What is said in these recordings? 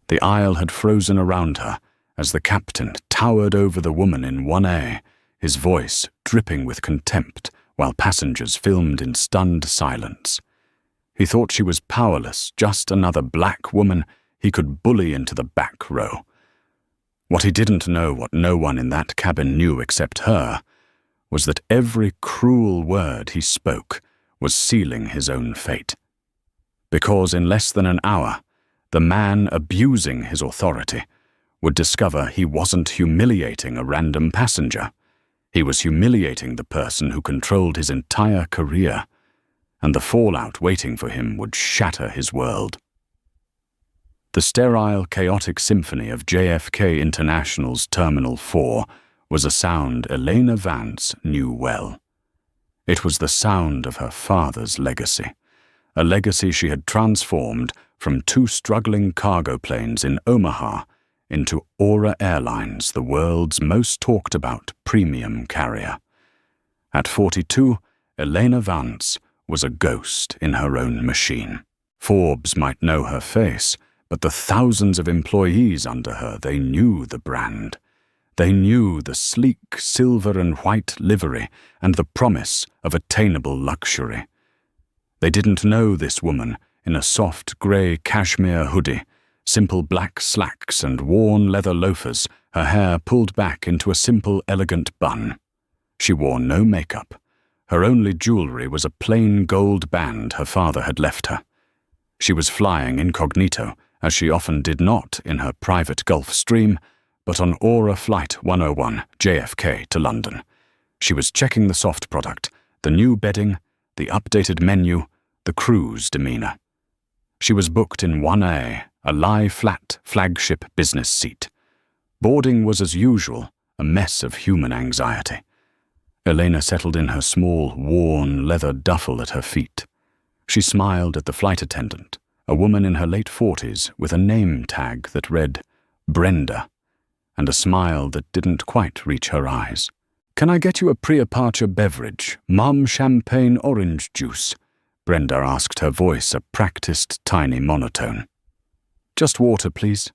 The aisle had frozen around her as the captain towered over the woman in 1A, his voice dripping with contempt while passengers filmed in stunned silence. He thought she was powerless, just another black woman he could bully into the back row. What he didn't know, what no one in that cabin knew except her, was that every cruel word he spoke was sealing his own fate. Because in less than an hour, the man abusing his authority would discover he wasn't humiliating a random passenger. He was humiliating the person who controlled his entire career, and the fallout waiting for him would shatter his world. The sterile, chaotic symphony of JFK International's Terminal 4 was a sound Elena Vance knew well. It was the sound of her father's legacy, a legacy she had transformed from 2 struggling cargo planes in Omaha into Aura Airlines, the world's most talked about premium carrier. At 42, Elena Vance was a ghost in her own machine. Forbes might know her face, but the thousands of employees under her, they knew the brand. They knew the sleek silver and white livery and the promise of attainable luxury. They didn't know this woman in a soft grey cashmere hoodie, simple black slacks and worn leather loafers, her hair pulled back into a simple, elegant bun. She wore no makeup. Her only jewelry was a plain gold band her father had left her. She was flying incognito, as she often did not in her private Gulfstream, but on Aura Flight 101, JFK to London. She was checking the soft product, the new bedding, the updated menu, the crew's demeanor. She was booked in 1A, a lie-flat flagship business seat. Boarding was as usual, a mess of human anxiety. Elena settled in her small, worn leather duffel at her feet. She smiled at the flight attendant, a woman in her late 40s with a name tag that read Brenda, and a smile that didn't quite reach her eyes. "Can I get you a pre-departure beverage, mom champagne orange juice?" Brenda asked, her voice a practiced tiny monotone. "Just water, please."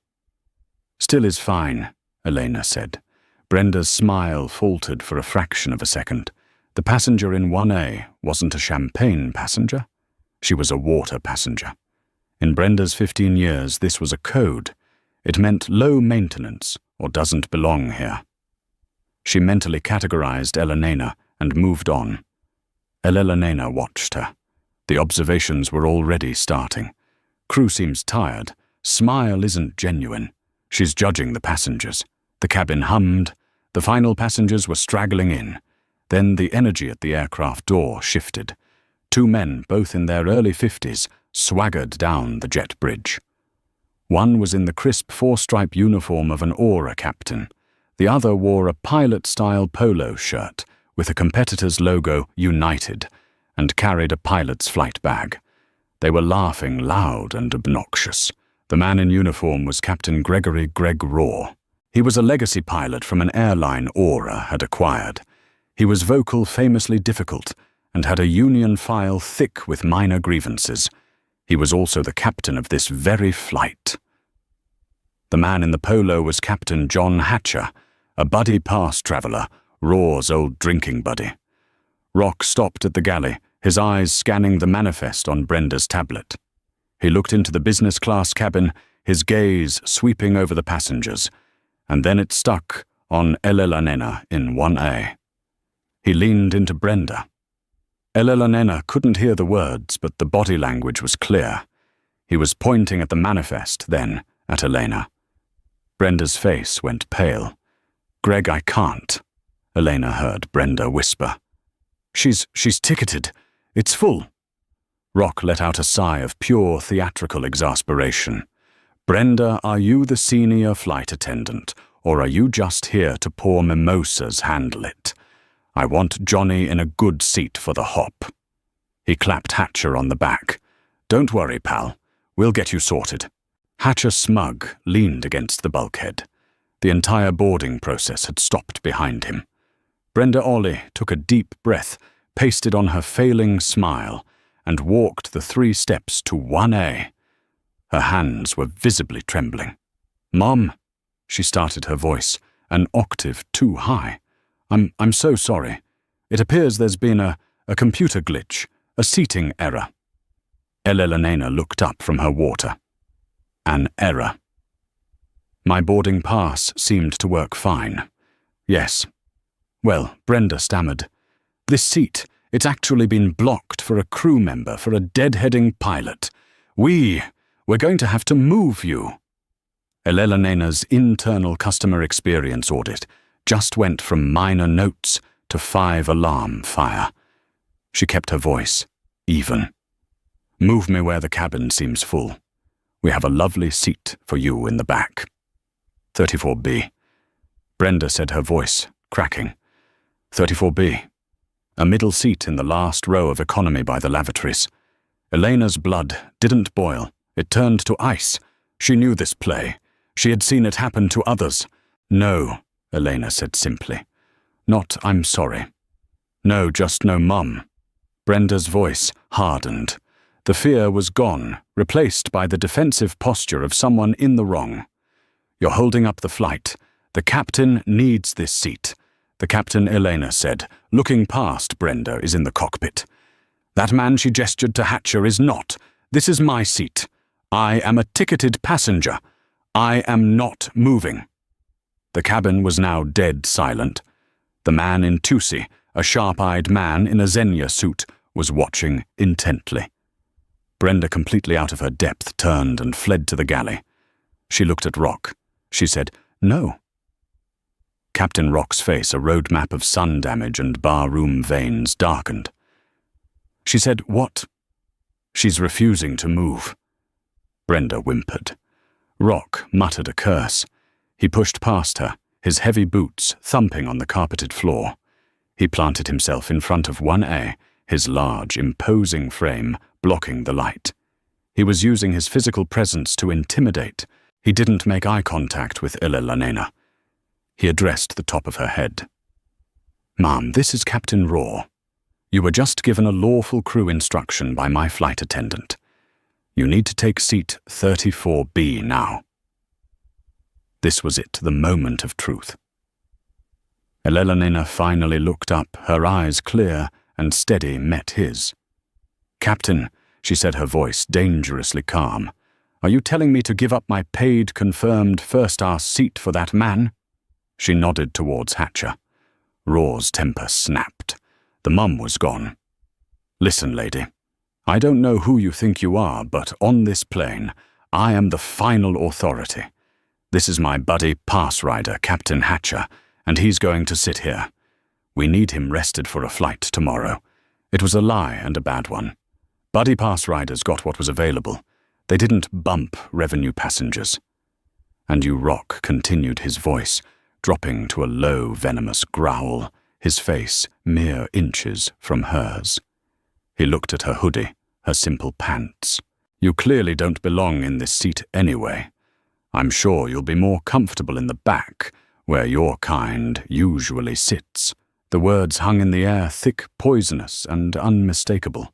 "Still is fine," Elena said. Brenda's smile faltered for a fraction of a second. The passenger in 1A wasn't a champagne passenger. She was a water passenger. In Brenda's 15 years, this was a code. It meant low maintenance or doesn't belong here. She mentally categorized Elena and moved on. Elena watched her. The observations were already starting. Crew seems tired. Smile isn't genuine. She's judging the passengers. The cabin hummed. The final passengers were straggling in. Then the energy at the aircraft door shifted. 2 men, both in their early 50s, swaggered down the jet bridge. One was in the crisp 4-stripe uniform of an Aura captain. The other wore a pilot-style polo shirt with a competitor's logo, United, and carried a pilot's flight bag. They were laughing loud and obnoxious. The man in uniform was Captain Gregory Greg Raw. He was a legacy pilot from an airline Aura had acquired. He was vocal, famously difficult, and had a union file thick with minor grievances. He was also the captain of this very flight. The man in the polo was Captain John Hatcher, a buddy pass traveler, Raw's old drinking buddy. Rock stopped at the galley, his eyes scanning the manifest on Brenda's tablet. He looked into the business class cabin, his gaze sweeping over the passengers, and then it stuck on Elena in 1A. He leaned into Brenda. Elena couldn't hear the words, but the body language was clear. He was pointing at the manifest, then at Elena. Brenda's face went pale. "Greg, I can't," Elena heard Brenda whisper. She's ticketed. It's full." Rock let out a sigh of pure theatrical exasperation. "Brenda, are you the senior flight attendant, or are you just here to pour mimosas? Handle it. I want Johnny in a good seat for the hop." He clapped Hatcher on the back. "Don't worry, pal. We'll get you sorted." Hatcher, smug, leaned against the bulkhead. The entire boarding process had stopped behind him. Brenda Ollie took a deep breath, pasted on her failing smile, and walked the 3 steps to 1A. Her hands were visibly trembling. "Mom," she started, her voice an octave too high. I'm so sorry. It appears there's been a computer glitch, a seating error." Elena looked up from her water. "An error." My boarding pass seemed to work fine. "Yes." "Well," Brenda stammered, "this seat, it's actually been blocked for a crew member, for a deadheading pilot. We're going to have to move you." Elena's internal customer experience audit just went from minor notes to 5-alarm fire. She kept her voice even. "Move me where the cabin seems full. We have a lovely seat for you in the back." 34B. Brenda said, her voice cracking. 34B. A middle seat in the last row of economy by the lavatories. Elena's blood didn't boil. It turned to ice. She knew this play. She had seen it happen to others. "No," Elena said simply. "Not I'm sorry. No, just no, Mum." Brenda's voice hardened. The fear was gone, replaced by the defensive posture of someone in the wrong. "You're holding up the flight. The captain needs this seat." The captain, Elena said, looking past Brenda, is in the cockpit. "That man," she gestured to Hatcher, "is not. This is my seat. I am a ticketed passenger. I am not moving." The cabin was now dead silent. The man in Tusi, a sharp-eyed man in a Xenia suit, was watching intently. Brenda, completely out of her depth, turned and fled to the galley. She looked at Rock. She said, "No." Captain Rock's face, a road map of sun damage and barroom veins, darkened. She said, "What?" "She's refusing to move." Brenda whimpered. Rock muttered a curse. He pushed past her, his heavy boots thumping on the carpeted floor. He planted himself in front of 1A, his large, imposing frame blocking the light. He was using his physical presence to intimidate. He didn't make eye contact with Elena. He addressed the top of her head. "Ma'am, this is Captain Raw. You were just given a lawful crew instruction by my flight attendant. You need to take seat 34B now." This was it, the moment of truth. Elena finally looked up, her eyes clear and steady met his. "Captain," she said, her voice dangerously calm, "are you telling me to give up my paid, confirmed first-class seat for that man?" She nodded towards Hatcher. Raw's temper snapped. The mum was gone. "Listen, lady. I don't know who you think you are, but on this plane, I am the final authority. This is my buddy pass rider, Captain Hatcher, and he's going to sit here. We need him rested for a flight tomorrow. It was a lie and a bad one. Buddy pass riders got what was available. They didn't bump revenue passengers." "And you, Rock," continued his voice, dropping to a low, venomous growl, his face mere inches from hers. He looked at her hoodie, her simple pants. "You clearly don't belong in this seat anyway. I'm sure you'll be more comfortable in the back, where your kind usually sits." The words hung in the air, thick, poisonous, and unmistakable.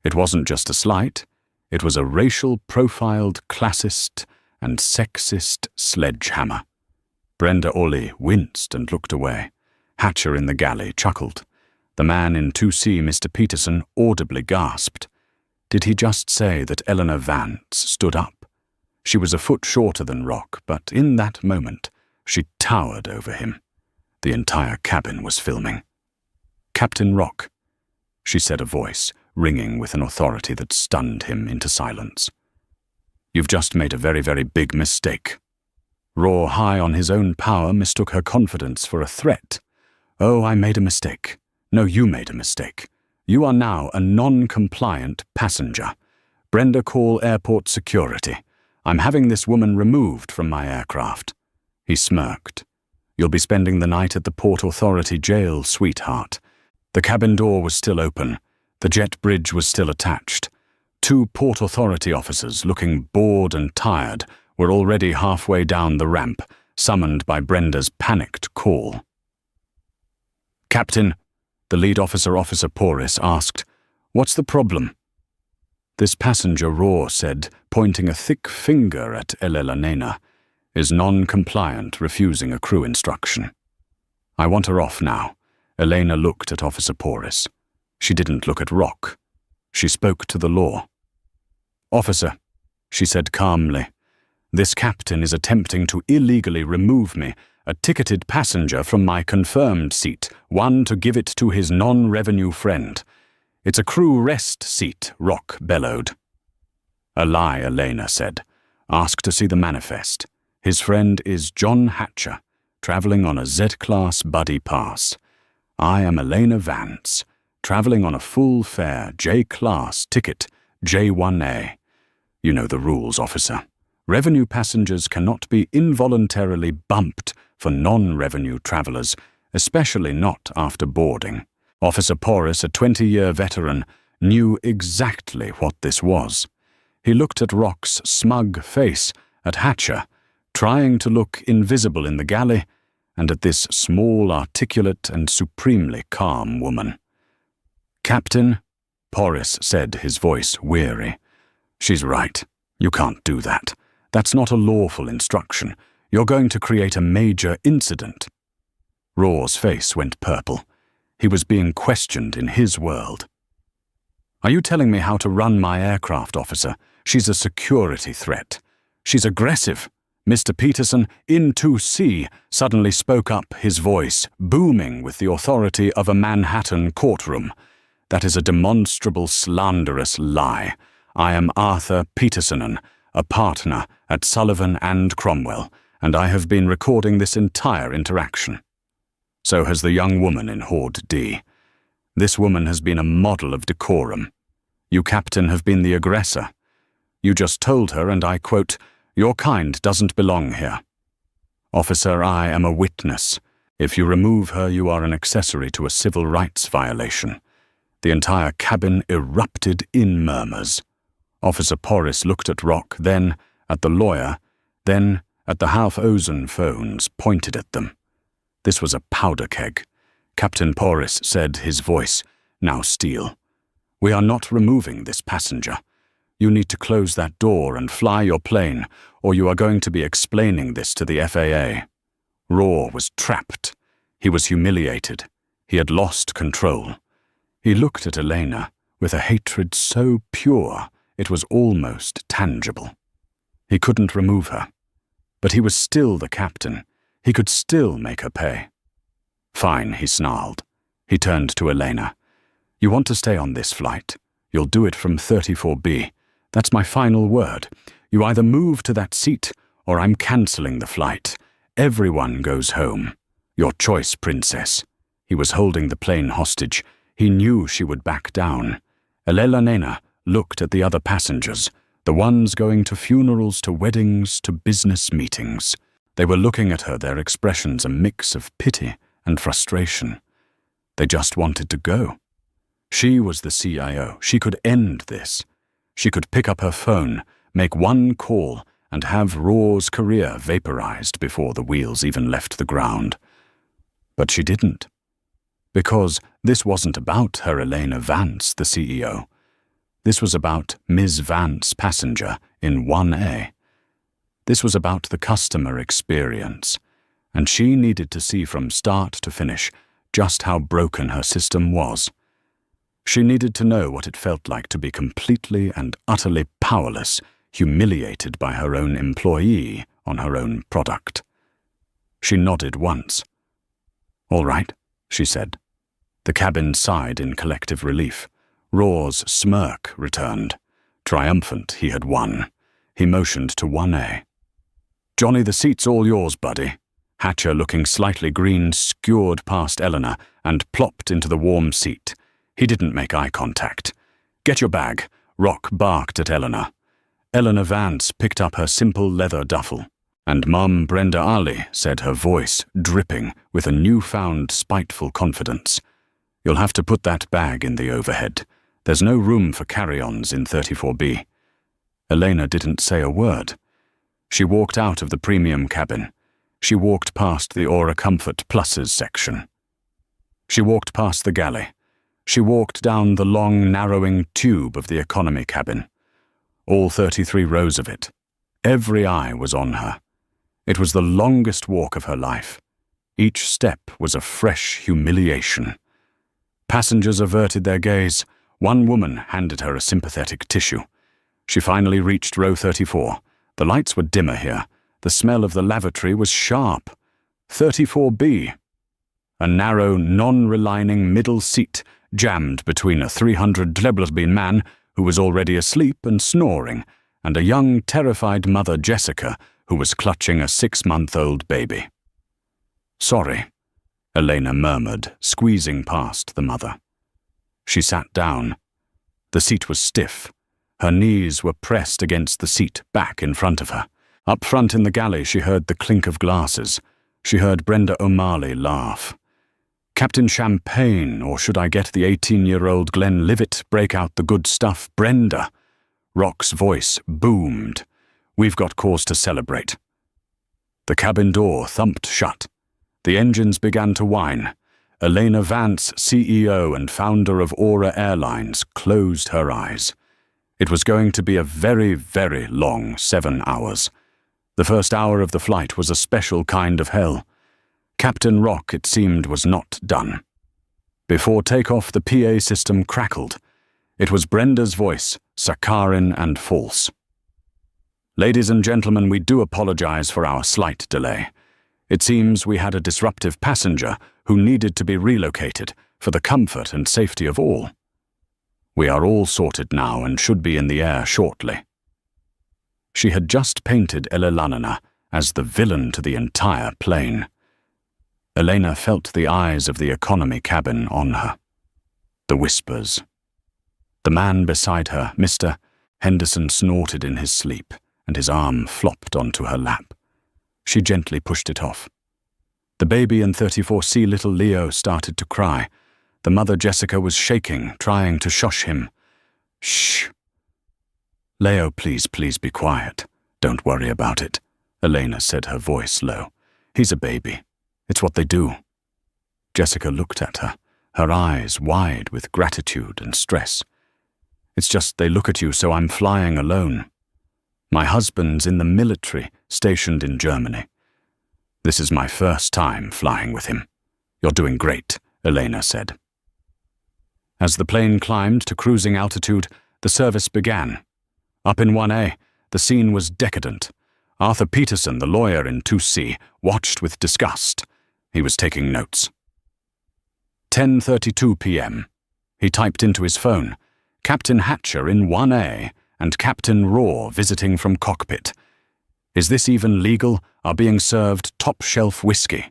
It wasn't just a slight. It was a racial-profiled, classist, and sexist sledgehammer. Brenda Orley winced and looked away. Hatcher in the galley chuckled. The man in 2C, Mr. Peterson, audibly gasped. Did he just say that Eleanor Vance stood up? She was a foot shorter than Rock, but in that moment, she towered over him. The entire cabin was filming. "Captain Rock," she said, a voice ringing with an authority that stunned him into silence. "You've just made a very, very big mistake." Raw, high on his own power, mistook her confidence for a threat. "Oh, I made a mistake. No, you made a mistake. You are now a non-compliant passenger. Brenda, call airport security. I'm having this woman removed from my aircraft." He smirked. "You'll be spending the night at the Port Authority jail, sweetheart." The cabin door was still open. The jet bridge was still attached. 2 Port Authority officers, looking bored and tired, were already halfway down the ramp, summoned by Brenda's panicked call. "Captain," the lead officer, Officer Porris, asked, "what's the problem?" "This passenger," Raw said, pointing a thick finger at Elena, is non-compliant, refusing a crew instruction. I want her off now. Elena looked at Officer Porras. She didn't look at Rock. She spoke to the law. "Officer," she said calmly, "this captain is attempting to illegally remove me, a ticketed passenger, from my confirmed seat, one to give it to his non-revenue friend. It's a crew rest seat," Rock bellowed. "A lie," Elena said. "Ask to see the manifest. His friend is John Hatcher, traveling on a Z-Class buddy pass. I am Elena Vance, traveling on a full-fare J-Class ticket, J1A. You know the rules, officer. Revenue passengers cannot be involuntarily bumped for non-revenue travelers, especially not after boarding." Officer Porras, a 20-year veteran, knew exactly what this was. He looked at Rock's smug face, at Hatcher, trying to look invisible in the galley, and at this small, articulate, and supremely calm woman. "Captain," Porras said, his voice weary. "She's right. You can't do that. That's not a lawful instruction. You're going to create a major incident." Raw's face went purple. He was being questioned in his world. "Are you telling me how to run my aircraft, officer? She's a security threat. She's aggressive." Mr. Peterson, in 2C, suddenly spoke up, his voice booming with the authority of a Manhattan courtroom. "That is a demonstrable, slanderous lie. I am Arthur Petersonen, a partner at Sullivan and Cromwell, and I have been recording this entire interaction. So has the young woman in Horde D. This woman has been a model of decorum. You, Captain, have been the aggressor. You just told her, and I quote, 'Your kind doesn't belong here.' Officer, I am a witness. If you remove her, you are an accessory to a civil rights violation." The entire cabin erupted in murmurs. Officer Porras looked at Rock, then at the lawyer, then at the half-ozen phones, pointed at them. This was a powder keg. Captain Porras said, his voice now steel. "We are not removing this passenger. You need to close that door and fly your plane, or you are going to be explaining this to the FAA." Raw was trapped. He was humiliated. He had lost control. He looked at Elena with a hatred so pure it was almost tangible. He couldn't remove her. But he was still the captain. He could still make her pay. "Fine," he snarled. He turned to Elena. "You want to stay on this flight? You'll do it from 34B. That's my final word. You either move to that seat, or I'm cancelling the flight. Everyone goes home. Your choice, princess." He was holding the plane hostage. He knew she would back down. Elena looked at the other passengers, the ones going to funerals, to weddings, to business meetings. They were looking at her, their expressions a mix of pity and frustration. They just wanted to go. She was the CIO. She could end this. She could pick up her phone, make one call, and have Raw's career vaporized before the wheels even left the ground. But she didn't. Because this wasn't about her Elena Vance, the CEO. This was about Ms. Vance, passenger in 1A. This was about the customer experience, and she needed to see from start to finish just how broken her system was. She needed to know what it felt like to be completely and utterly powerless, humiliated by her own employee on her own product. She nodded once. "All right," she said. The cabin sighed in collective relief. Raw's smirk returned. Triumphant, he had won. He motioned to 1A. "Johnny, the seat's all yours, buddy." Hatcher, looking slightly green, skewered past Eleanor and plopped into the warm seat. He didn't make eye contact. "Get your bag," Rock barked at Eleanor. Eleanor Vance picked up her simple leather duffel, and Mum Brenda Ali said, her voice dripping with a newfound spiteful confidence, "You'll have to put that bag in the overhead. There's no room for carry-ons in 34B. Elena didn't say a word. She walked out of the premium cabin. She walked past the Aura Comfort Pluses section. She walked past the galley. She walked down the long, narrowing tube of the economy cabin. All 33 rows of it. Every eye was on her. It was the longest walk of her life. Each step was a fresh humiliation. Passengers averted their gaze. One woman handed her a sympathetic tissue. She finally reached row 34. The lights were dimmer here. The smell of the lavatory was sharp. 34B. A narrow, non-relining middle seat jammed between a 300-Dleblesbein man who was already asleep and snoring, and a young, terrified mother, Jessica, who was clutching a 6-month-old baby. "Sorry," Elena murmured, squeezing past the mother. She sat down. The seat was stiff. Her knees were pressed against the seat back in front of her. Up front in the galley she heard the clink of glasses. She heard Brenda O'Malley laugh. Captain Champagne, or should I get the 18-year-old Glenlivet, break out the good stuff, Brenda? Rock's voice boomed. "We've got cause to celebrate." The cabin door thumped shut. The engines began to whine. Elena Vance, CEO and founder of Airlines, closed her eyes. It was going to be a very, very long 7 hours. The first hour of the flight was a special kind of hell. Captain Rock, it seemed, was not done. Before takeoff, the PA system crackled. It was Brenda's voice, saccharine and false. "Ladies and gentlemen, we do apologize for our slight delay. It seems we had a disruptive passenger who needed to be relocated for the comfort and safety of all. We are all sorted now and should be in the air shortly." She had just painted Elelanina as the villain to the entire plane. Elena felt the eyes of the economy cabin on her. The whispers. The man beside her, Mr. Henderson, snorted in his sleep, and his arm flopped onto her lap. She gently pushed it off. The baby in 34C, little Leo, started to cry. The mother, Jessica, was shaking, trying to shush him. "Shh. Leo, please be quiet. Don't worry about it," Elena said, her voice low. "He's a baby. It's what they do." Jessica looked at her, her eyes wide with gratitude and stress. "It's just they look at you, so I'm flying alone. My husband's in the military, stationed in Germany. This is my first time flying with him." "You're doing great," Elena said. As the plane climbed to cruising altitude, the service began. Up in 1A, the scene was decadent. Arthur Peterson, the lawyer in 2C, watched with disgust. He was taking notes. 10:32 p.m. He typed into his phone, "Captain Hatcher in 1A and Captain Raw visiting from cockpit. Is this even legal? Are being served top-shelf whiskey.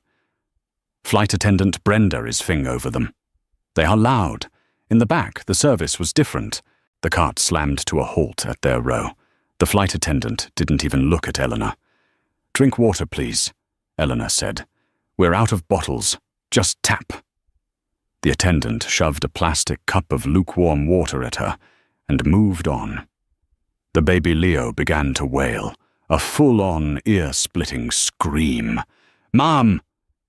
Flight attendant Brenda is fing over them. They are loud. In the back, the service was different." The cart slammed to a halt at their row. The flight attendant didn't even look at Eleanor. "Drink water, please," Eleanor said. "We're out of bottles. Just tap." The attendant shoved a plastic cup of lukewarm water at her and moved on. The baby Leo began to wail, a full-on, ear-splitting scream. "Mom!"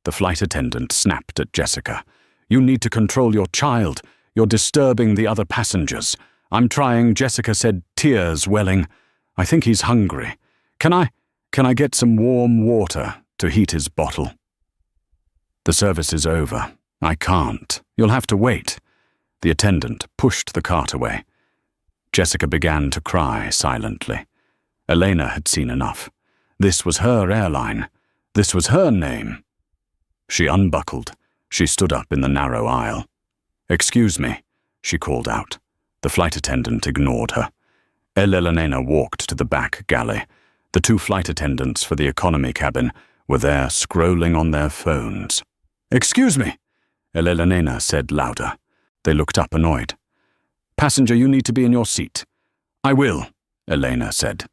The flight attendant snapped at Jessica. "You need to control your child. You're disturbing the other passengers." "I'm trying," Jessica said, tears welling. "I think he's hungry. Can I get some warm water to heat his bottle?" "The service is over. I can't. You'll have to wait." The attendant pushed the cart away. Jessica began to cry silently. Elena had seen enough. This was her airline. This was her name. She unbuckled. She stood up in the narrow aisle. "Excuse me," she called out. The flight attendant ignored her. Elena walked to the back galley. The 2 flight attendants for the economy cabin were there scrolling on their phones. "Excuse me," Elena said louder. They looked up annoyed. "Passenger, you need to be in your seat." "I will," Elena said.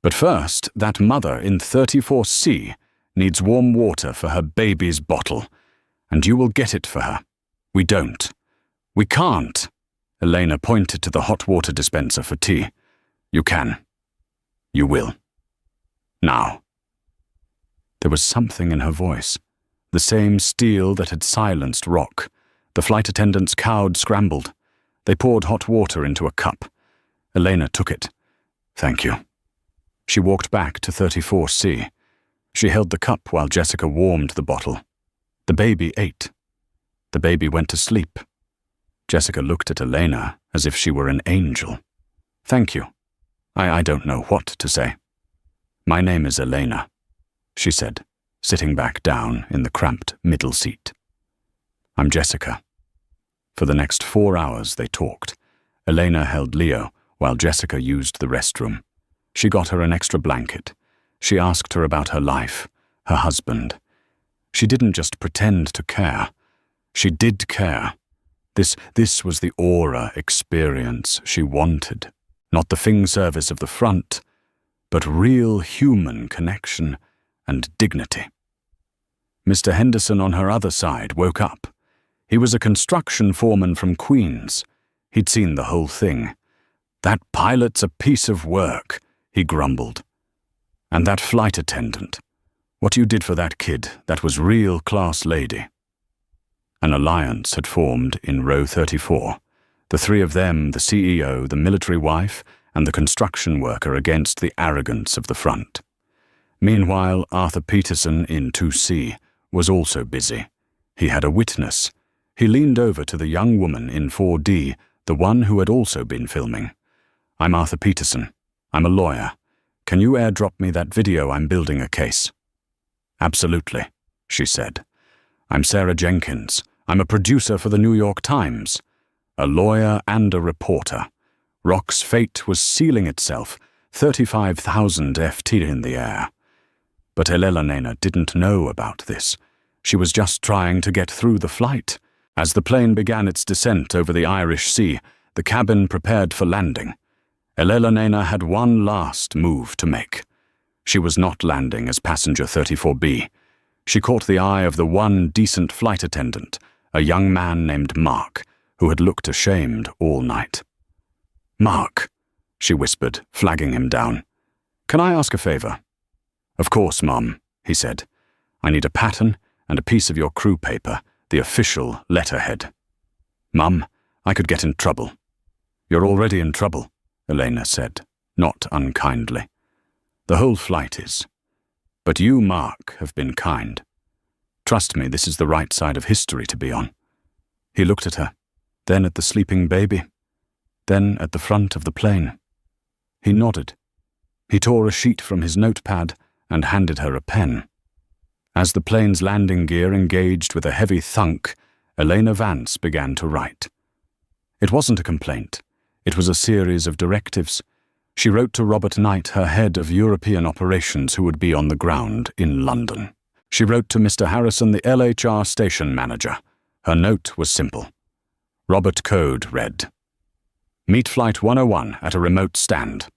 "But first, that mother in 34C needs warm water for her baby's bottle, and you will get it for her. We don't. We can't." Elena pointed to the hot water dispenser for tea. "You can. You will. Now." There was something in her voice, the same steel that had silenced Rock. The flight attendants' cowed scrambled. They poured hot water into a cup. Elena took it. "Thank you." She walked back to 34C. She held the cup while Jessica warmed the bottle. The baby ate. The baby went to sleep. Jessica looked at Elena as if she were an angel. "Thank you. I don't know what to say." "My name is Elena," she said, sitting back down in the cramped middle seat. "I'm Jessica." For the next 4 hours they talked. Elena held Leo while Jessica used the restroom. She got her an extra blanket. She asked her about her life, her husband. She didn't just pretend to care. She did care. This was the aura experience she wanted. Not the fing service of the front, but real human connection and dignity. Mr. Henderson on her other side woke up. He was a construction foreman from Queens. He'd seen the whole thing. "That pilot's a piece of work," he grumbled. "And that flight attendant. What you did for that kid, that was real class lady." An alliance had formed in row 34. The three of them, the CEO, the military wife, and the construction worker against the arrogance of the front. Meanwhile, Arthur Peterson in 2C was also busy. He had a witness. He leaned over to the young woman in 4D, the one who had also been filming. "I'm Arthur Peterson. I'm a lawyer. Can you airdrop me that video? I'm building a case." "Absolutely," she said. "I'm Sarah Jenkins. I'm a producer for the New York Times. A lawyer and a reporter. Rock's fate was sealing itself, 35,000 FT in the air." But Elena didn't know about this. She was just trying to get through the flight. As the plane began its descent over the Irish Sea, the cabin prepared for landing. Elena had one last move to make. She was not landing as passenger 34B. She caught the eye of the one decent flight attendant, a young man named Mark, who had looked ashamed all night. "Mark," she whispered, flagging him down. "Can I ask a favor?" "Of course, Mom," he said. "I need a pattern and a piece of your crew paper, the official letterhead." "Mum, I could get in trouble." "You're already in trouble," Elena said, not unkindly. "The whole flight is. But you, Mark, have been kind. Trust me, this is the right side of history to be on." He looked at her, then at the sleeping baby, then at the front of the plane. He nodded. He tore a sheet from his notepad and handed her a pen. As the plane's landing gear engaged with a heavy thunk, Elena Vance began to write. It wasn't a complaint. It was a series of directives. She wrote to Robert Knight, her head of European operations, who would be on the ground in London. She wrote to Mr. Harrison, the LHR station manager. Her note was simple. Robert Code read, "Meet Flight 101 at a remote stand.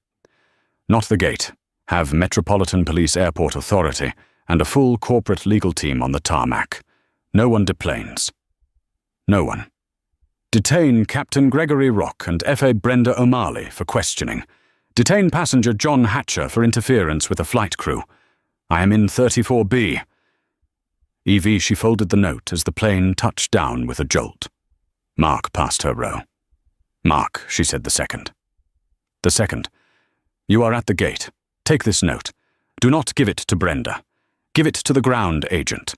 Not the gate. Have Metropolitan Police Airport Authority and a full corporate legal team on the tarmac. No one deplanes. No one. Detain Captain Gregory Rock and F.A. Brenda O'Malley for questioning. Detain passenger John Hatcher for interference with a flight crew. I am in 34B. Evie, she folded the note as the plane touched down with a jolt. Mark passed her row. Mark, she said the second. The second. You are at the gate. Take this note. Do not give it to Brenda. Give it to the ground agent.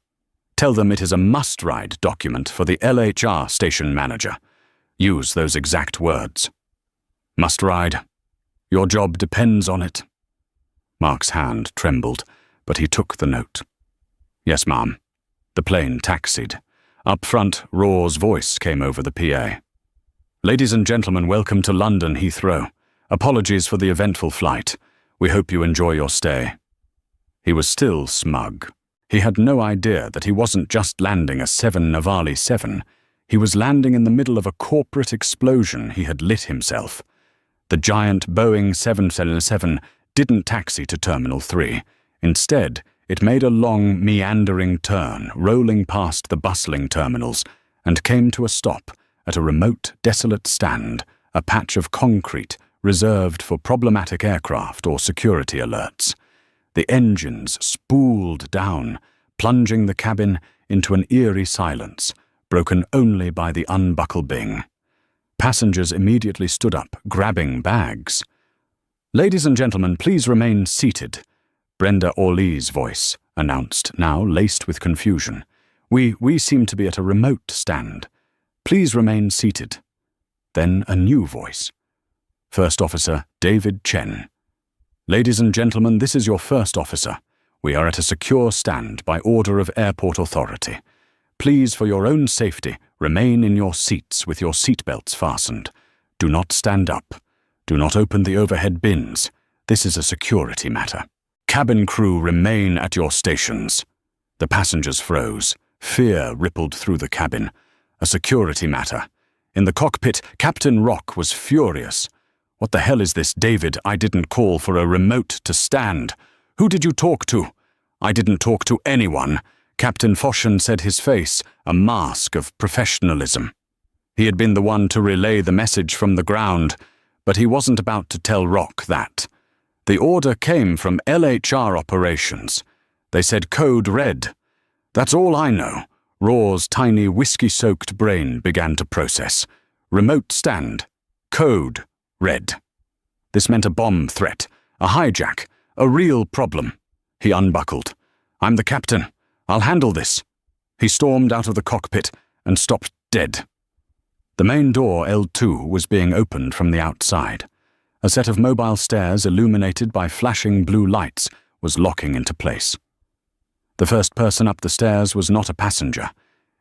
Tell them it is a must-ride document for the LHR station manager. Use those exact words. Must ride. Your job depends on it. Mark's hand trembled, but he took the note. Yes, ma'am. The plane taxied. Up front, Raw's voice came over the PA. Ladies and gentlemen, welcome to London Heathrow. Apologies for the eventful flight. We hope you enjoy your stay. He was still smug. He had no idea that he wasn't just landing a 7 Navali 7. He was landing in the middle of a corporate explosion he had lit himself. The giant Boeing 777 didn't taxi to Terminal 3. Instead, it made a long, meandering turn, rolling past the bustling terminals, and came to a stop at a remote, desolate stand, a patch of concrete reserved for problematic aircraft or security alerts. The engines spooled down, plunging the cabin into an eerie silence, broken only by the unbuckle bing. Passengers immediately stood up, grabbing bags. Ladies and gentlemen, please remain seated. Brenda Orley's voice, announced, now laced with confusion. We seem to be at a remote stand. Please remain seated." Then a new voice. First Officer David Chen. "Ladies and gentlemen, this is your first officer. We are at a secure stand by order of Airport Authority. Please, for your own safety, remain in your seats with your seatbelts fastened. Do not stand up. Do not open the overhead bins. This is a security matter. Cabin crew, remain at your stations." The passengers froze. Fear rippled through the cabin. A security matter. In the cockpit, Captain Rock was furious. "What the hell is this, David? I didn't call for a remote to stand. Who did you talk to?" "I didn't talk to anyone." Captain Foshen said, his face a mask of professionalism. He had been the one to relay the message from the ground, but he wasn't about to tell Rock that. The order came from LHR operations. They said code red. "That's all I know." Raw's tiny whiskey-soaked brain began to process. Remote stand. Code red. This meant a bomb threat, a hijack, a real problem. He unbuckled. "I'm the captain. I'll handle this." He stormed out of the cockpit and stopped dead. The main door, L2, was being opened from the outside. A set of mobile stairs illuminated by flashing blue lights was locking into place. The first person up the stairs was not a passenger.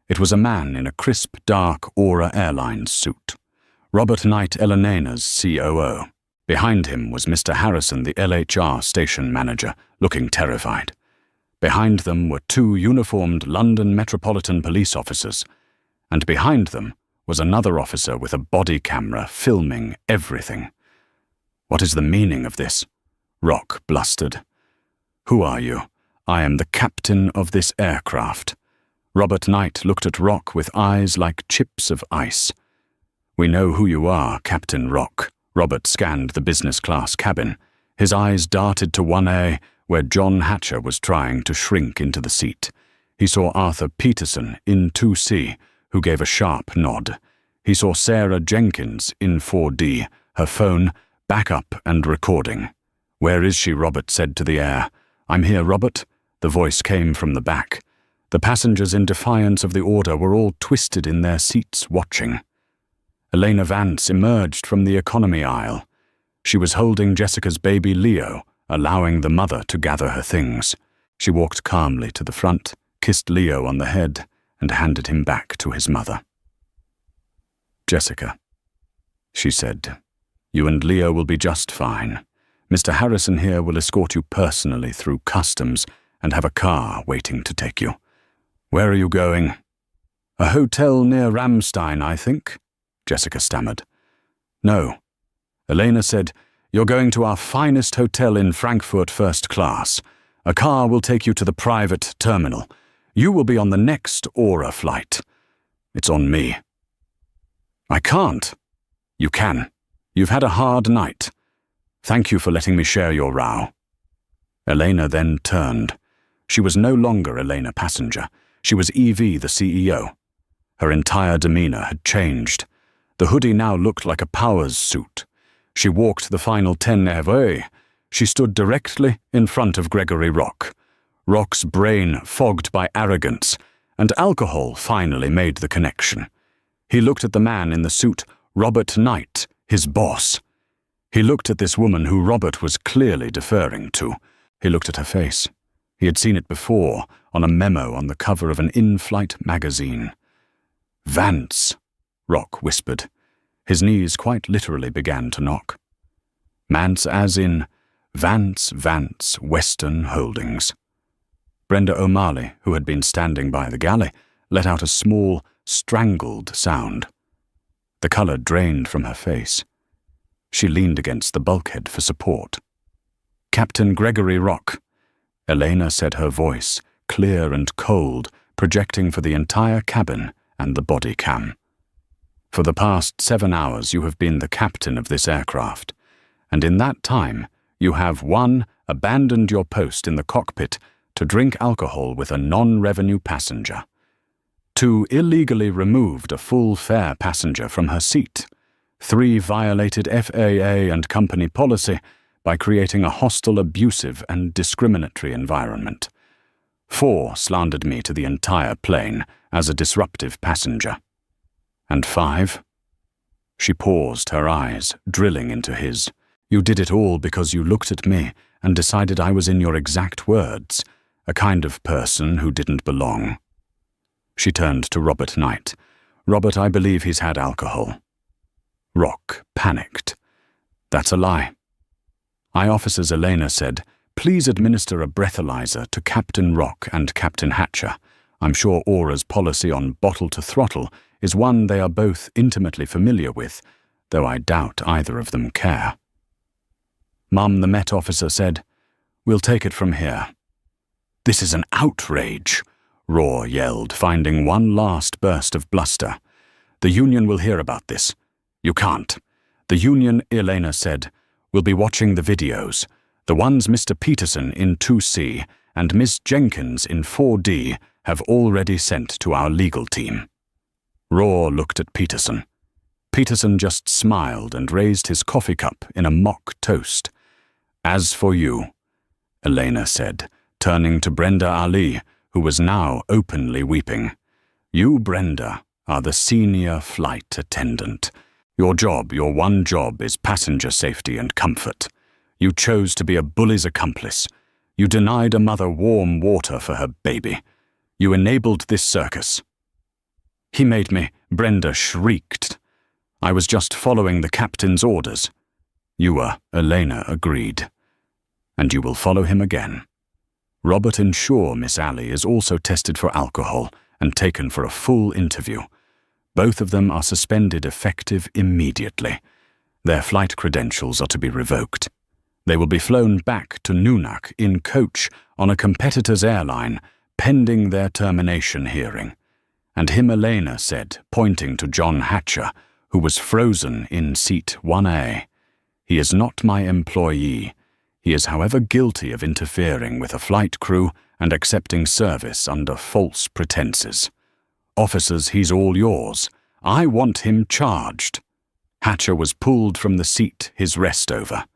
It was a man in a crisp, dark Aura Airlines suit. Robert Knight, Elena's COO. Behind him was Mr. Harrison, the LHR station manager, looking terrified. Behind them were two uniformed London Metropolitan Police officers, and behind them was another officer with a body camera filming everything. "What is the meaning of this?" Rock blustered. "Who are you?" "I am the captain of this aircraft." Robert Knight looked at Rock with eyes like chips of ice. "We know who you are, Captain Rock." Robert scanned the business-class cabin. His eyes darted to 1A, where John Hatcher was trying to shrink into the seat. He saw Arthur Peterson in 2C, who gave a sharp nod. He saw Sarah Jenkins in 4D, her phone back up and recording. "Where is she?" Robert said to the air. "I'm here, Robert." The voice came from the back. The passengers, in defiance of the order, were all twisted in their seats watching. Elena Vance emerged from the economy aisle. She was holding Jessica's baby Leo, allowing the mother to gather her things. She walked calmly to the front, kissed Leo on the head, and handed him back to his mother. "Jessica," she said, "you and Leo will be just fine. Mr. Harrison here will escort you personally through customs and have a car waiting to take you. Where are you going?" "A hotel near Ramstein, I think," Jessica stammered. "No." Elena said, "You're going to our finest hotel in Frankfurt first class. A car will take you to the private terminal. You will be on the next Aura flight. It's on me." "I can't." "You can. You've had a hard night. Thank you for letting me share your row." Elena then turned. She was no longer Elena passenger. She was Evie, the CEO. Her entire demeanor had changed. The hoodie now looked like a Powers suit. She walked the final 10 away. She stood directly in front of Gregory Rock. Rock's brain fogged by arrogance, and alcohol finally made the connection. He looked at the man in the suit, Robert Knight, his boss. He looked at this woman who Robert was clearly deferring to. He looked at her face. He had seen it before, on a memo on the cover of an in-flight magazine. "Vance," Rock whispered. His knees quite literally began to knock. Mance as in Vance Western Holdings. Brenda O'Malley, who had been standing by the galley, let out a small, strangled sound. The colour drained from her face. She leaned against the bulkhead for support. "Captain Gregory Rock," Elena said, her voice, clear and cold, projecting for the entire cabin and the body cam. "For the past 7 hours you have been the captain of this aircraft, and in that time you have 1. Abandoned your post in the cockpit to drink alcohol with a non-revenue passenger. 2. Illegally removed a full fare passenger from her seat. 3. Violated FAA and company policy by creating a hostile, abusive, and discriminatory environment. 4 slandered me to the entire plane as a disruptive passenger. And 5? She paused, her eyes drilling into his. You did it all because you looked at me and decided I was, in your exact words, a kind of person who didn't belong. She turned to Robert Knight. Robert, I believe he's had alcohol. Rock panicked. That's a lie. Officers Elena said, please administer a breathalyzer to Captain Rock and Captain Hatcher. I'm sure Aura's policy on bottle to throttle is one they are both intimately familiar with, though I doubt either of them care. Mum, the Met officer said, we'll take it from here. This is an outrage, Roar yelled, finding one last burst of bluster. The Union will hear about this. You can't. The Union, Elena said, will be watching the videos. The ones Mr. Peterson in 2C and Miss Jenkins in 4D have already sent to our legal team. Roar looked at Peterson. Peterson just smiled and raised his coffee cup in a mock toast. As for you, Elena said, turning to Brenda Ali, who was now openly weeping. You, Brenda, are the senior flight attendant. Your job, your one job, is passenger safety and comfort. You chose to be a bully's accomplice. You denied a mother warm water for her baby. You enabled this circus. He made me, Brenda shrieked. I was just following the captain's orders. You were, Elena agreed. And you will follow him again. Robert ensure Miss Alley is also tested for alcohol and taken for a full interview. Both of them are suspended effective immediately. Their flight credentials are to be revoked. They will be flown back to Nunak in coach on a competitor's airline, pending their termination hearing. And him, Elena said, pointing to John Hatcher, who was frozen in seat 1A. He is not my employee. He is, however, guilty of interfering with a flight crew and accepting service under false pretenses. Officers, he's all yours. I want him charged. Hatcher was pulled from the seat his rest over.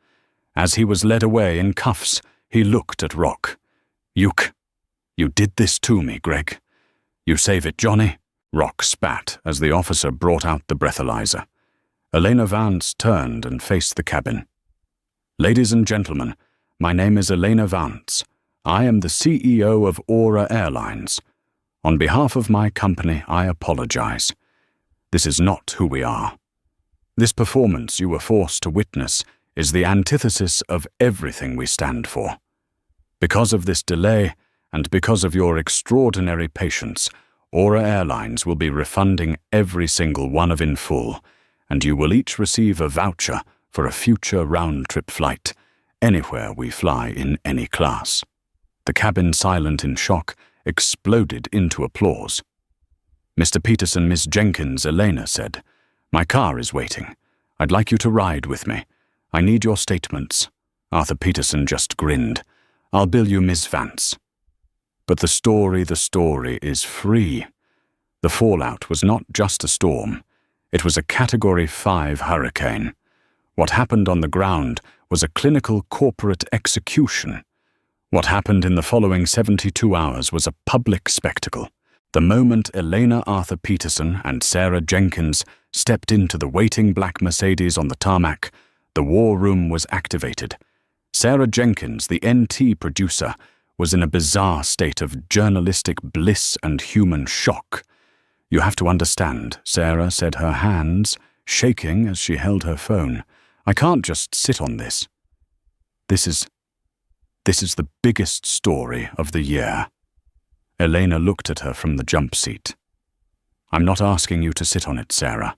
As he was led away in cuffs, he looked at Rock. You did this to me, Greg. You save it, Johnny? Rock spat as the officer brought out the breathalyzer. Elena Vance turned and faced the cabin. Ladies and gentlemen, my name is Elena Vance. I am the CEO of Aura Airlines. On behalf of my company, I apologize. This is not who we are. This performance you were forced to witness is the antithesis of everything we stand for. Because of this delay, and because of your extraordinary patience, Aura Airlines will be refunding every single one in full, and you will each receive a voucher for a future round-trip flight, anywhere we fly in any class. The cabin, silent in shock, exploded into applause. Mr. Peterson, Miss Jenkins, Elena said, my car is waiting. I'd like you to ride with me. I need your statements. Arthur Peterson just grinned. I'll bill you, Miss Vance. But the story is free. The fallout was not just a storm. It was a Category 5 hurricane. What happened on the ground was a clinical corporate execution. What happened in the following 72 hours was a public spectacle. The moment Elena Arthur Peterson and Sarah Jenkins stepped into the waiting black Mercedes on the tarmac, the war room was activated. Sarah Jenkins, the NT producer, was in a bizarre state of journalistic bliss and human shock. You have to understand, Sarah said, her hands shaking as she held her phone. I can't just sit on this. This is the biggest story of the year. Elena looked at her from the jump seat. I'm not asking you to sit on it, Sarah.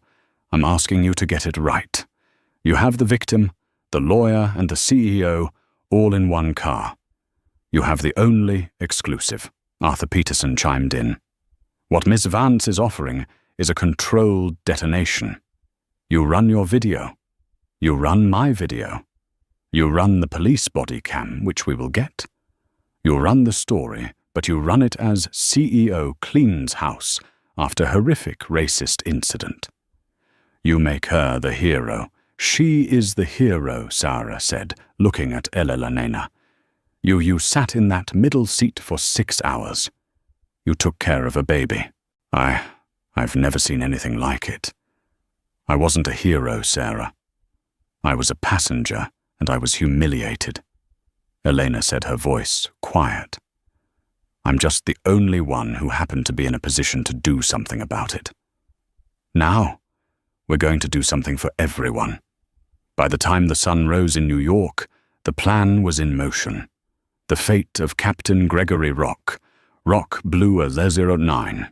I'm asking you to get it right. You have the victim, the lawyer, and the CEO all in one car. You have the only exclusive. Arthur Peterson chimed in. What Miss Vance is offering is a controlled detonation. You run your video. You run my video. You run the police body cam, which we will get. You run the story, but you run it as CEO cleans house after horrific racist incident. You make her the hero. She is the hero, Sarah said, looking at Elena. You sat in that middle seat for 6 hours. You took care of a baby. I've never seen anything like it. I wasn't a hero, Sarah. I was a passenger, and I was humiliated. Elena said, her voice quiet. I'm just the only one who happened to be in a position to do something about it. Now, we're going to do something for everyone. By the time the sun rose in New York, the plan was in motion. The fate of Captain Gregory Rock. Rock blew a 009.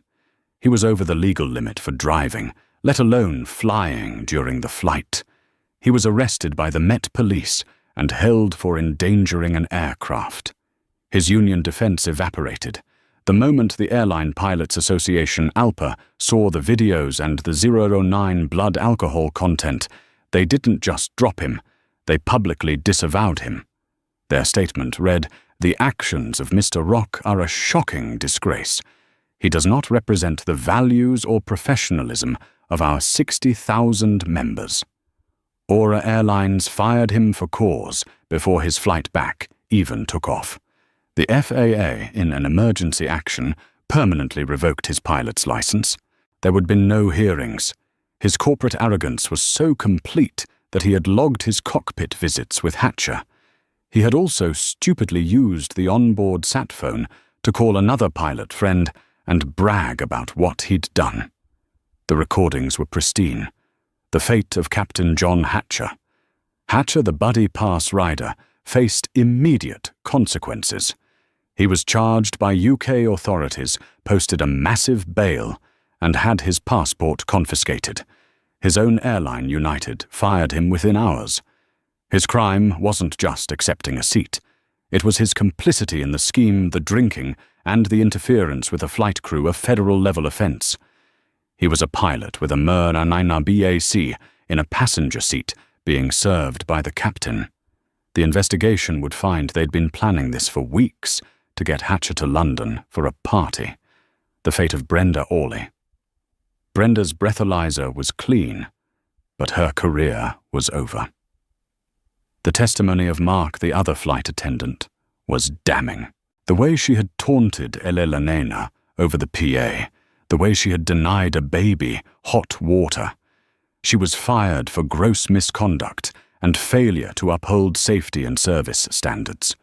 He was over the legal limit for driving, let alone flying during the flight. He was arrested by the Met Police and held for endangering an aircraft. His union defense evaporated. The moment the Airline Pilots Association ALPA saw the videos and the 009 blood alcohol content, they didn't just drop him, they publicly disavowed him. Their statement read, "The actions of Mr. Rock are a shocking disgrace. He does not represent the values or professionalism of our 60,000 members." Aura Airlines fired him for cause before his flight back even took off. The FAA, in an emergency action, permanently revoked his pilot's license. There would be no hearings. His corporate arrogance was so complete that he had logged his cockpit visits with Hatcher. He had also stupidly used the onboard sat phone to call another pilot friend and brag about what he'd done. The recordings were pristine. The fate of Captain John Hatcher. Hatcher, the buddy pass rider, faced immediate consequences. He was charged by UK authorities, posted a massive bail, and had his passport confiscated. His own airline, United, fired him within hours. His crime wasn't just accepting a seat. It was his complicity in the scheme, the drinking, and the interference with a flight crew, a federal-level offense. He was a pilot with a MER 9 BAC in a passenger seat being served by the captain. The investigation would find they'd been planning this for weeks to get Hatcher to London for a party. The fate of Brenda Orley. Brenda's breathalyzer was clean, but her career was over. The testimony of Mark, the other flight attendant, was damning. The way she had taunted Elena over the PA, the way she had denied a baby hot water. She was fired for gross misconduct and failure to uphold safety and service standards.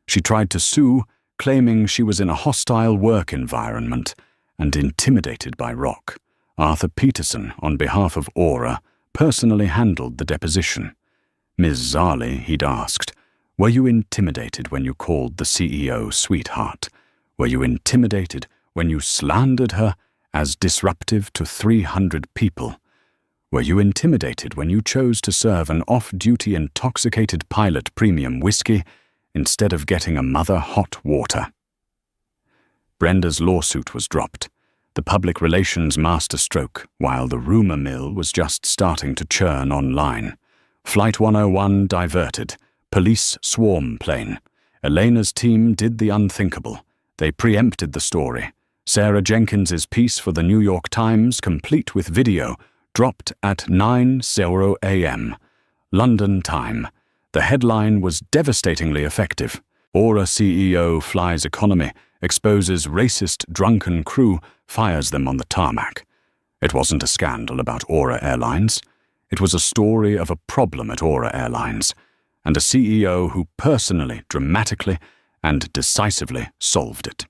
She tried to sue, claiming she was in a hostile work environment and intimidated by Rock. Arthur Peterson, on behalf of Aura, personally handled the deposition. Ms. Zali, he'd asked, "Were you intimidated when you called the CEO sweetheart? Were you intimidated when you slandered her as disruptive to 300 people? Were you intimidated when you chose to serve an off-duty intoxicated pilot premium whiskey instead of getting a mother hot water?" Brenda's lawsuit was dropped, the public relations masterstroke, while the rumor mill was just starting to churn online. Flight 101 diverted. Police swarm plane. Elena's team did the unthinkable. They preempted the story. Sarah Jenkins's piece for the New York Times, complete with video, dropped at 9:00 a.m. London time. The headline was devastatingly effective. Aura CEO flies economy, exposes racist drunken crew, fires them on the tarmac. It wasn't a scandal about Aura Airlines. It was a story of a problem at Aura Airlines, and a CEO who personally, dramatically, and decisively solved it.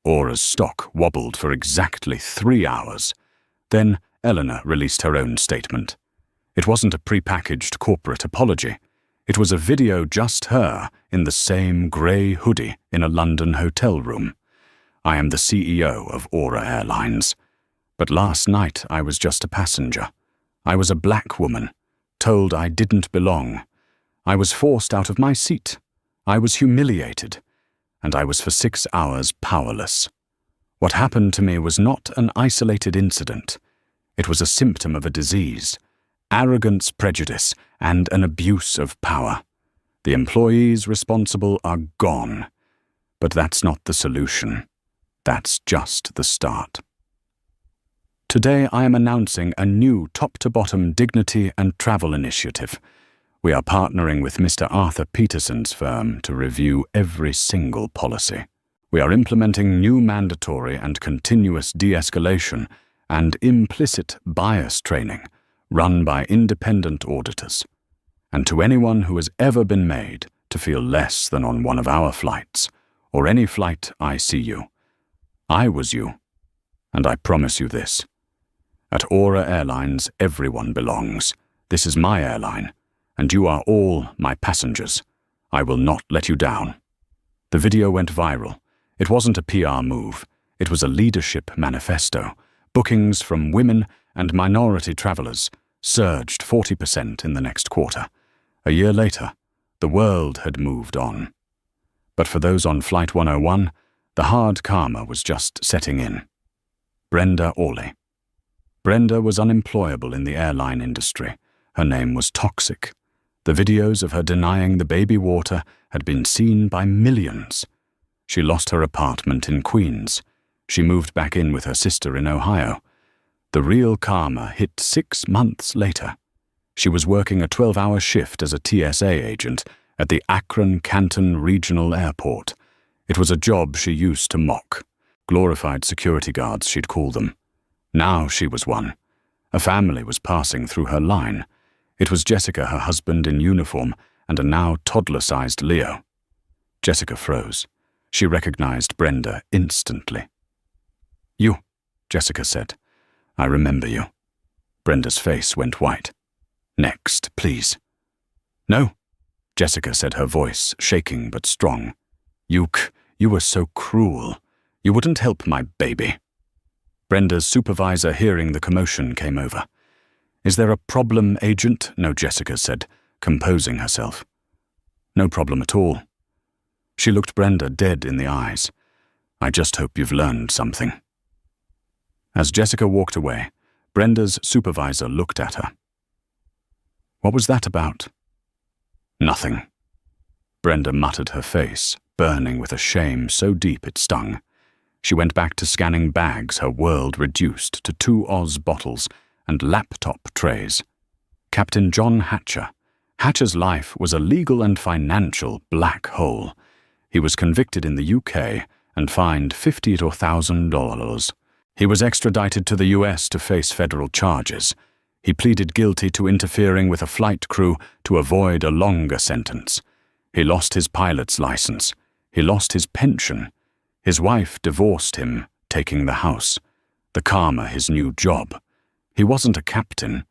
Aura's stock wobbled for exactly 3 hours. Then Eleanor released her own statement. It wasn't a prepackaged corporate apology. It was a video just her in the same grey hoodie in a London hotel room. "I am the CEO of Aura Airlines. But last night I was just a passenger. I was a black woman, told I didn't belong. I was forced out of my seat. I was humiliated. And I was for 6 hours powerless. What happened to me was not an isolated incident. It was a symptom of a disease, arrogance, prejudice, and an abuse of power. The employees responsible are gone. But that's not the solution. That's just the start. Today I am announcing a new top-to-bottom dignity and travel initiative. We are partnering with Mr. Arthur Peterson's firm to review every single policy. We are implementing new mandatory and continuous de-escalation and implicit bias training run by independent auditors. And to anyone who has ever been made to feel less than on one of our flights, or any flight I see you, I was you, and I promise you this. At Aura Airlines, everyone belongs. This is my airline, and you are all my passengers. I will not let you down. The video went viral. It wasn't a PR move. It was a leadership manifesto. Bookings from women and minority travelers surged 40% in the next quarter. A year later, the world had moved on. But for those on Flight 101, the hard karma was just setting in. Brenda Orley. Brenda was unemployable in the airline industry. Her name was toxic. The videos of her denying the baby water had been seen by millions. She lost her apartment in Queens. She moved back in with her sister in Ohio. The real karma hit 6 months later. She was working a 12-hour shift as a TSA agent at the Akron-Canton Regional Airport. It was a job she used to mock. Glorified security guards, she'd call them. Now she was one. A family was passing through her line. It was Jessica, her husband in uniform, and a now toddler-sized Leo. Jessica froze. She recognized Brenda instantly. "You," Jessica said. "I remember you." Brenda's face went white. "Next, please." "No," Jessica said, her voice shaking but strong. You were so cruel. You wouldn't help my baby." Brenda's supervisor, hearing the commotion, came over. "Is there a problem, Agent?" No, Jessica said, composing herself. "No problem at all." She looked Brenda dead in the eyes. "I just hope you've learned something." As Jessica walked away, Brenda's supervisor looked at her. "What was that about?" "Nothing." Brenda muttered, her face burning with a shame so deep it stung. She went back to scanning bags, her world reduced to 2 Oz bottles and laptop trays. Captain John Hatcher. Hatcher's life was a legal and financial black hole. He was convicted in the UK and fined $50,000 to $1,000. He was extradited to the US to face federal charges. He pleaded guilty to interfering with a flight crew to avoid a longer sentence. He lost his pilot's license. He lost his pension. His wife divorced him, taking the house. The karma, his new job. He wasn't a captain.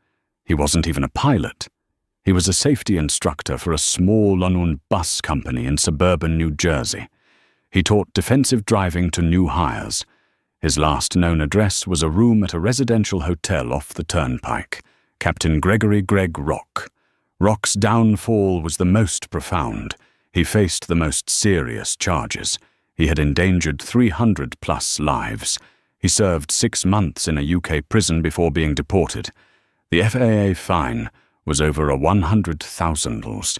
He wasn't even a pilot. He was a safety instructor for a small unknown bus company in suburban New Jersey. He taught defensive driving to new hires. His last known address was a room at a residential hotel off the turnpike. Captain Gregory Greg Rock. Rock's downfall was the most profound. He faced the most serious charges. He had endangered 300+ lives. He served 6 months in a UK prison before being deported. The FAA fine was over $100,000.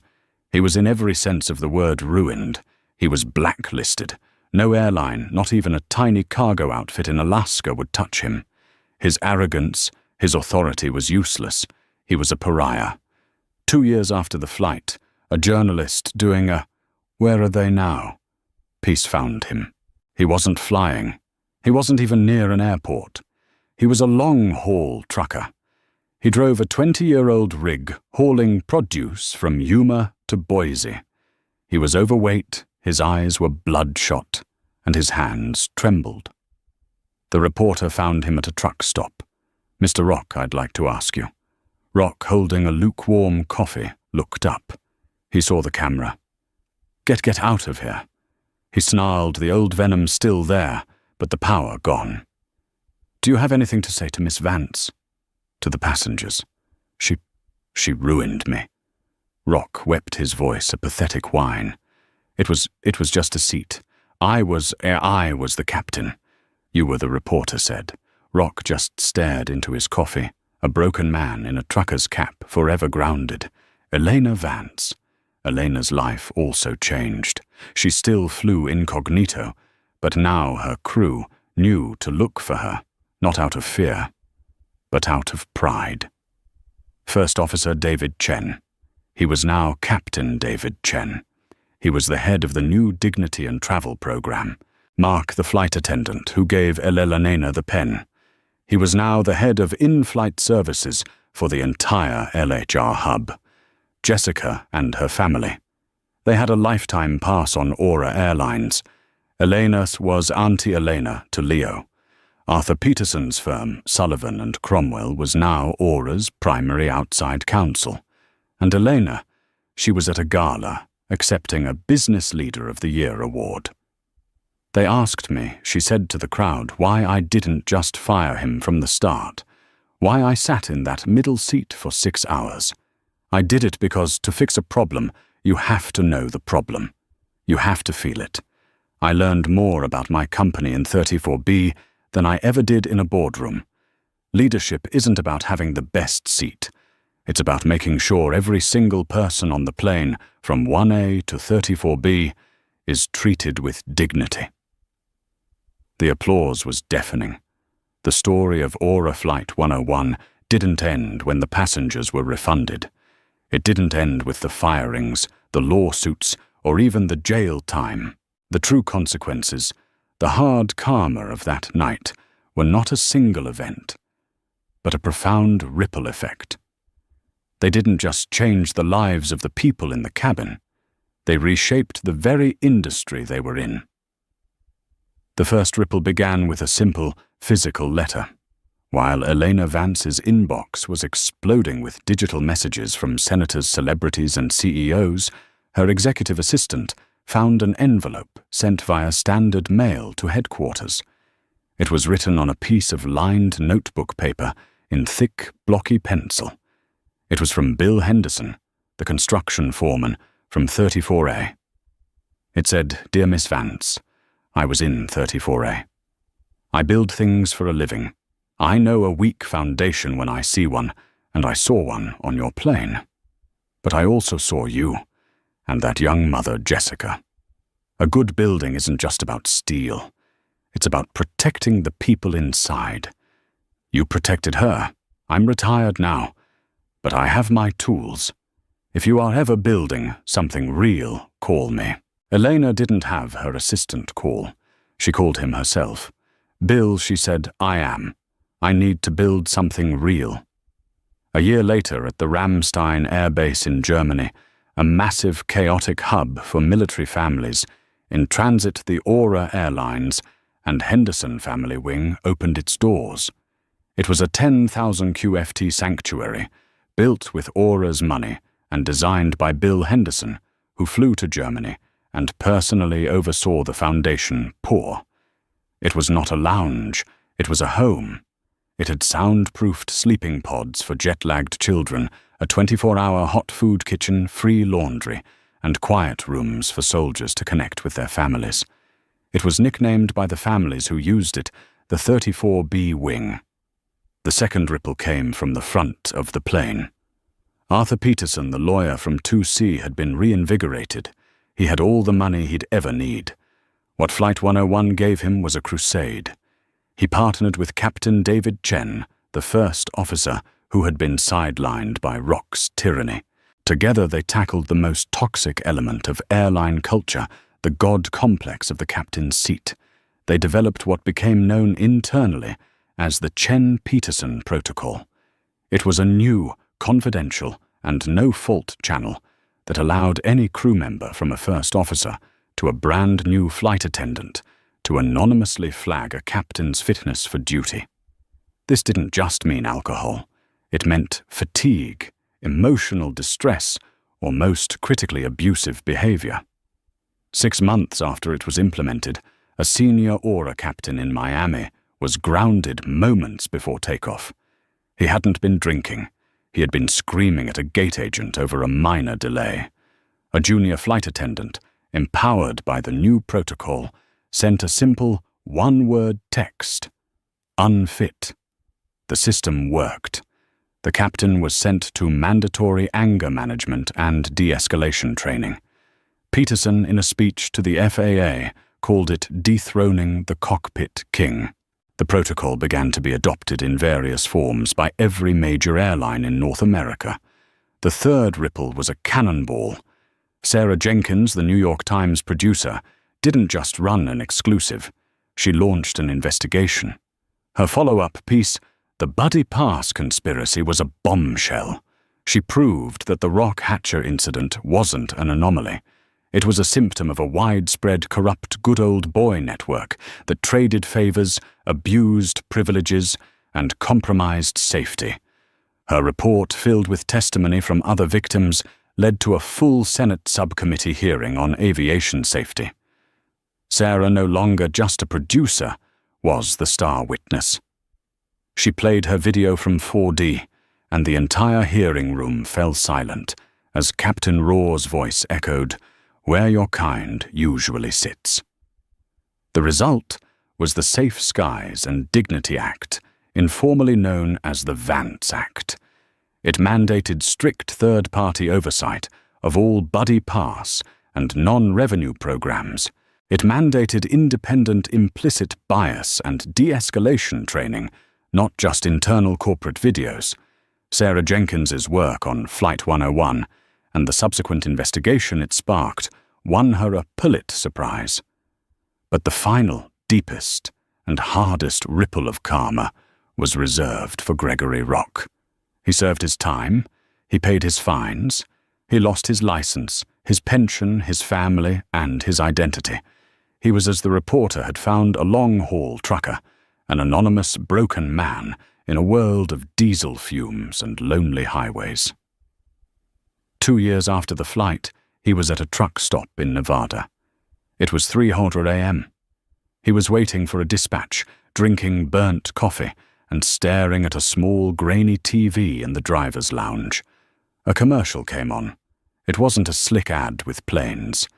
He was in every sense of the word ruined. He was blacklisted. No airline, not even a tiny cargo outfit in Alaska, would touch him. His arrogance, his authority was useless. He was a pariah. 2 years after the flight, a journalist doing a "Where are they now?" piece found him. He wasn't flying. He wasn't even near an airport. He was a long-haul trucker. He drove a 20-year-old rig hauling produce from Yuma to Boise. He was overweight, his eyes were bloodshot, and his hands trembled. The reporter found him at a truck stop. "Mr. Rock, I'd like to ask you." Rock, holding a lukewarm coffee, looked up. He saw the camera. Get out of here." He snarled, the old venom still there, but the power gone. "Do you have anything to say to Miss Vance?" To the passengers. She ruined me." Rock wept, his voice a pathetic whine. It was just a seat. I was the captain." "You were the reporter," said. Rock just stared into his coffee, a broken man in a trucker's cap, forever grounded. Elena Vance. Elena's life also changed. She still flew incognito, but now her crew knew to look for her, not out of fear, but out of pride. First Officer David Chen. He was now Captain David Chen. He was the head of the new Dignity and Travel program. Mark, the flight attendant who gave Elena the pen. He was now the head of in-flight services for the entire LHR hub. Jessica and her family. They had a lifetime pass on Aura Airlines. Elena was Auntie Elena to Leo. Arthur Peterson's firm, Sullivan and Cromwell, was now Aura's primary outside counsel. And Elena, she was at a gala, accepting a Business Leader of the Year award. They asked me, she said to the crowd, why I didn't just fire him from the start, why I sat in that middle seat for 6 hours. I did it because to fix a problem, you have to know the problem. You have to feel it. I learned more about my company in 34B than I ever did in a boardroom. Leadership isn't about having the best seat. It's about making sure every single person on the plane from 1A to 34B is treated with dignity. The applause was deafening. The story of Aura Flight 101 didn't end when the passengers were refunded. It didn't end with the firings, the lawsuits, or even the jail time. The true consequences, the hard karma of that night, were not a single event, but a profound ripple effect. They didn't just change the lives of the people in the cabin. They reshaped the very industry they were in. The first ripple began with a simple, physical letter. While Elena Vance's inbox was exploding with digital messages from senators, celebrities, and CEOs, her executive assistant found an envelope sent via standard mail to headquarters. It was written on a piece of lined notebook paper in thick, blocky pencil. It was from Bill Henderson, the construction foreman from 34A. It said, "Dear Miss Vance, I was in 34A. I build things for a living. I know a weak foundation when I see one, and I saw one on your plane. But I also saw you, and that young mother, Jessica. A good building isn't just about steel. It's about protecting the people inside. You protected her. I'm retired now, but I have my tools. If you are ever building something real, call me." Elena didn't have her assistant call. She called him herself. "Bill," she said, "I am. I need to build something real." A year later, at the Ramstein Air Base in Germany, a massive, chaotic hub for military families, in transit the Aura Airlines and Henderson family wing opened its doors. It was a 10,000 QFT sanctuary, built with Aura's money and designed by Bill Henderson, who flew to Germany and personally oversaw the foundation pour. It was not a lounge, it was a home. It had soundproofed sleeping pods for jet-lagged children, a 24-hour hot food kitchen, free laundry, and quiet rooms for soldiers to connect with their families. It was nicknamed by the families who used it the 34B wing. The second ripple came from the front of the plane. Arthur Peterson, the lawyer from 2C, had been reinvigorated. He had all the money he'd ever need. What Flight 101 gave him was a crusade. He partnered with Captain David Chen, the first officer who had been sidelined by Rock's tyranny. Together they tackled the most toxic element of airline culture, the God complex of the captain's seat. They developed what became known internally as the Chen-Peterson Protocol. It was a new, confidential, and no-fault channel that allowed any crew member from a first officer to a brand new flight attendant to anonymously flag a captain's fitness for duty. This didn't just mean alcohol. It meant fatigue, emotional distress, or most critically abusive behavior. 6 months after it was implemented, a senior Aura captain in Miami was grounded moments before takeoff. He hadn't been drinking. He had been screaming at a gate agent over a minor delay. A junior flight attendant, empowered by the new protocol, sent a simple one-word text: "Unfit." The system worked. The captain was sent to mandatory anger management and de-escalation training. Peterson, in a speech to the FAA, called it dethroning the cockpit king. The protocol began to be adopted in various forms by every major airline in North America. The third ripple was a cannonball. Sarah Jenkins, the New York Times producer, didn't just run an exclusive. She launched an investigation. Her follow-up piece, The Buddy Pass Conspiracy, was a bombshell. She proved that the Rock Hatcher incident wasn't an anomaly. It was a symptom of a widespread corrupt good old boy network that traded favors, abused privileges, and compromised safety. Her report, filled with testimony from other victims, led to a full Senate subcommittee hearing on aviation safety. Sarah, no longer just a producer, was the star witness. She played her video from 4D, and the entire hearing room fell silent as Captain Raw's voice echoed, "Where your kind usually sits." The result was the Safe Skies and Dignity Act, informally known as the Vance Act. It mandated strict third-party oversight of all buddy pass and non-revenue programs. It mandated independent implicit bias and de-escalation training, not just internal corporate videos. Sarah Jenkins's work on Flight 101 and the subsequent investigation it sparked won her a Pulitzer Prize. But the final, deepest, and hardest ripple of karma was reserved for Gregory Rock. He served his time, he paid his fines, he lost his license, his pension, his family, and his identity. He was as the reporter had found a long-haul trucker, an anonymous, broken man in a world of diesel fumes and lonely highways. 2 years after the flight, he was at a truck stop in Nevada. It was 3:00 a.m. He was waiting for a dispatch, drinking burnt coffee, and staring at a small, grainy TV in the driver's lounge. A commercial came on. It wasn't a slick ad with planes.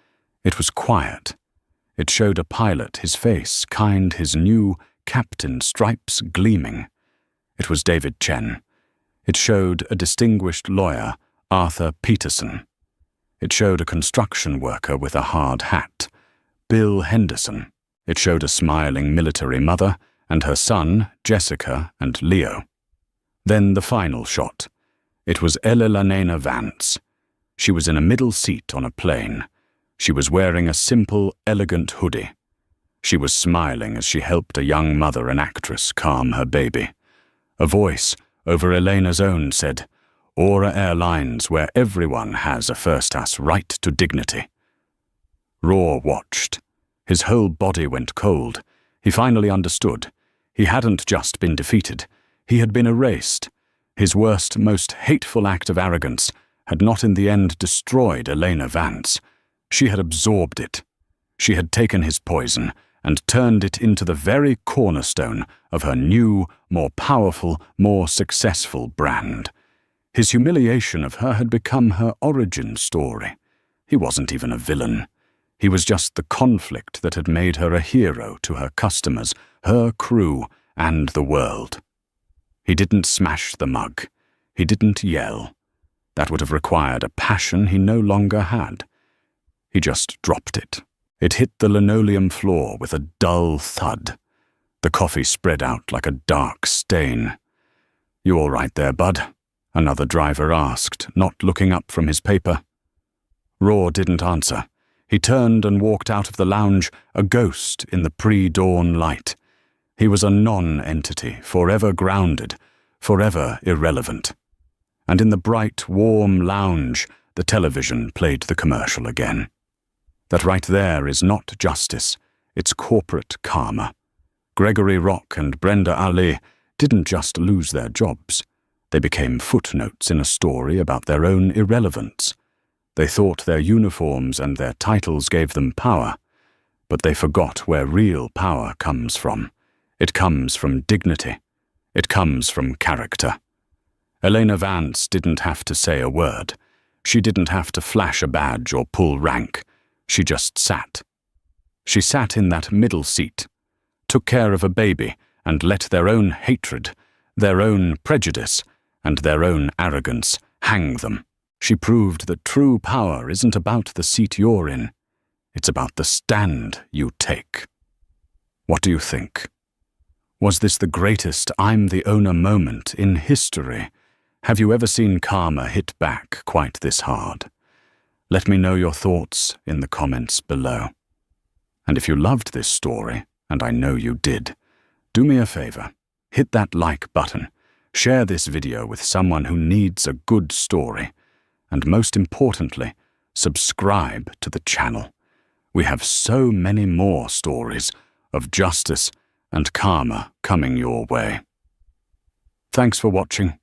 It was quiet. It showed a pilot, his face kind, his new captain stripes gleaming. It was David Chen. It showed a distinguished lawyer, Arthur Peterson. It showed a construction worker with a hard hat, Bill Henderson. It showed a smiling military mother and her son, Jessica and Leo. Then the final shot. It was Elena Vance. She was in a middle seat on a plane. She was wearing a simple, elegant hoodie. She was smiling as she helped a young mother and actress calm her baby. A voice over Elena's own said, "Aura Airlines, where everyone has a first-class right to dignity." Raw watched. His whole body went cold. He finally understood. He hadn't just been defeated. He had been erased. His worst, most hateful act of arrogance had not in the end destroyed Elena Vance. She had absorbed it. She had taken his poison and turned it into the very cornerstone of her new, more powerful, more successful brand. His humiliation of her had become her origin story. He wasn't even a villain. He was just the conflict that had made her a hero to her customers, her crew, and the world. He didn't smash the mug. He didn't yell. That would have required a passion he no longer had. He just dropped it. It hit the linoleum floor with a dull thud. The coffee spread out like a dark stain. "You all right there, bud?" another driver asked, not looking up from his paper. Raw didn't answer. He turned and walked out of the lounge, a ghost in the pre-dawn light. He was a non-entity, forever grounded, forever irrelevant. And in the bright, warm lounge, the television played the commercial again. That right there is not justice, it's corporate karma. Gregory Rock and Brenda Ali didn't just lose their jobs. They became footnotes in a story about their own irrelevance. They thought their uniforms and their titles gave them power, but they forgot where real power comes from. It comes from dignity. It comes from character. Elena Vance didn't have to say a word. She didn't have to flash a badge or pull rank. She just sat. She sat in that middle seat, took care of a baby, and let their own hatred, their own prejudice, and their own arrogance hang them. She proved that true power isn't about the seat you're in. It's about the stand you take. What do you think? Was this the greatest I'm the owner moment in history? Have you ever seen karma hit back quite this hard? Let me know your thoughts in the comments below. And if you loved this story, and I know you did, do me a favor, hit that like button, share this video with someone who needs a good story, and most importantly, subscribe to the channel. We have so many more stories of justice and karma coming your way. Thanks for watching.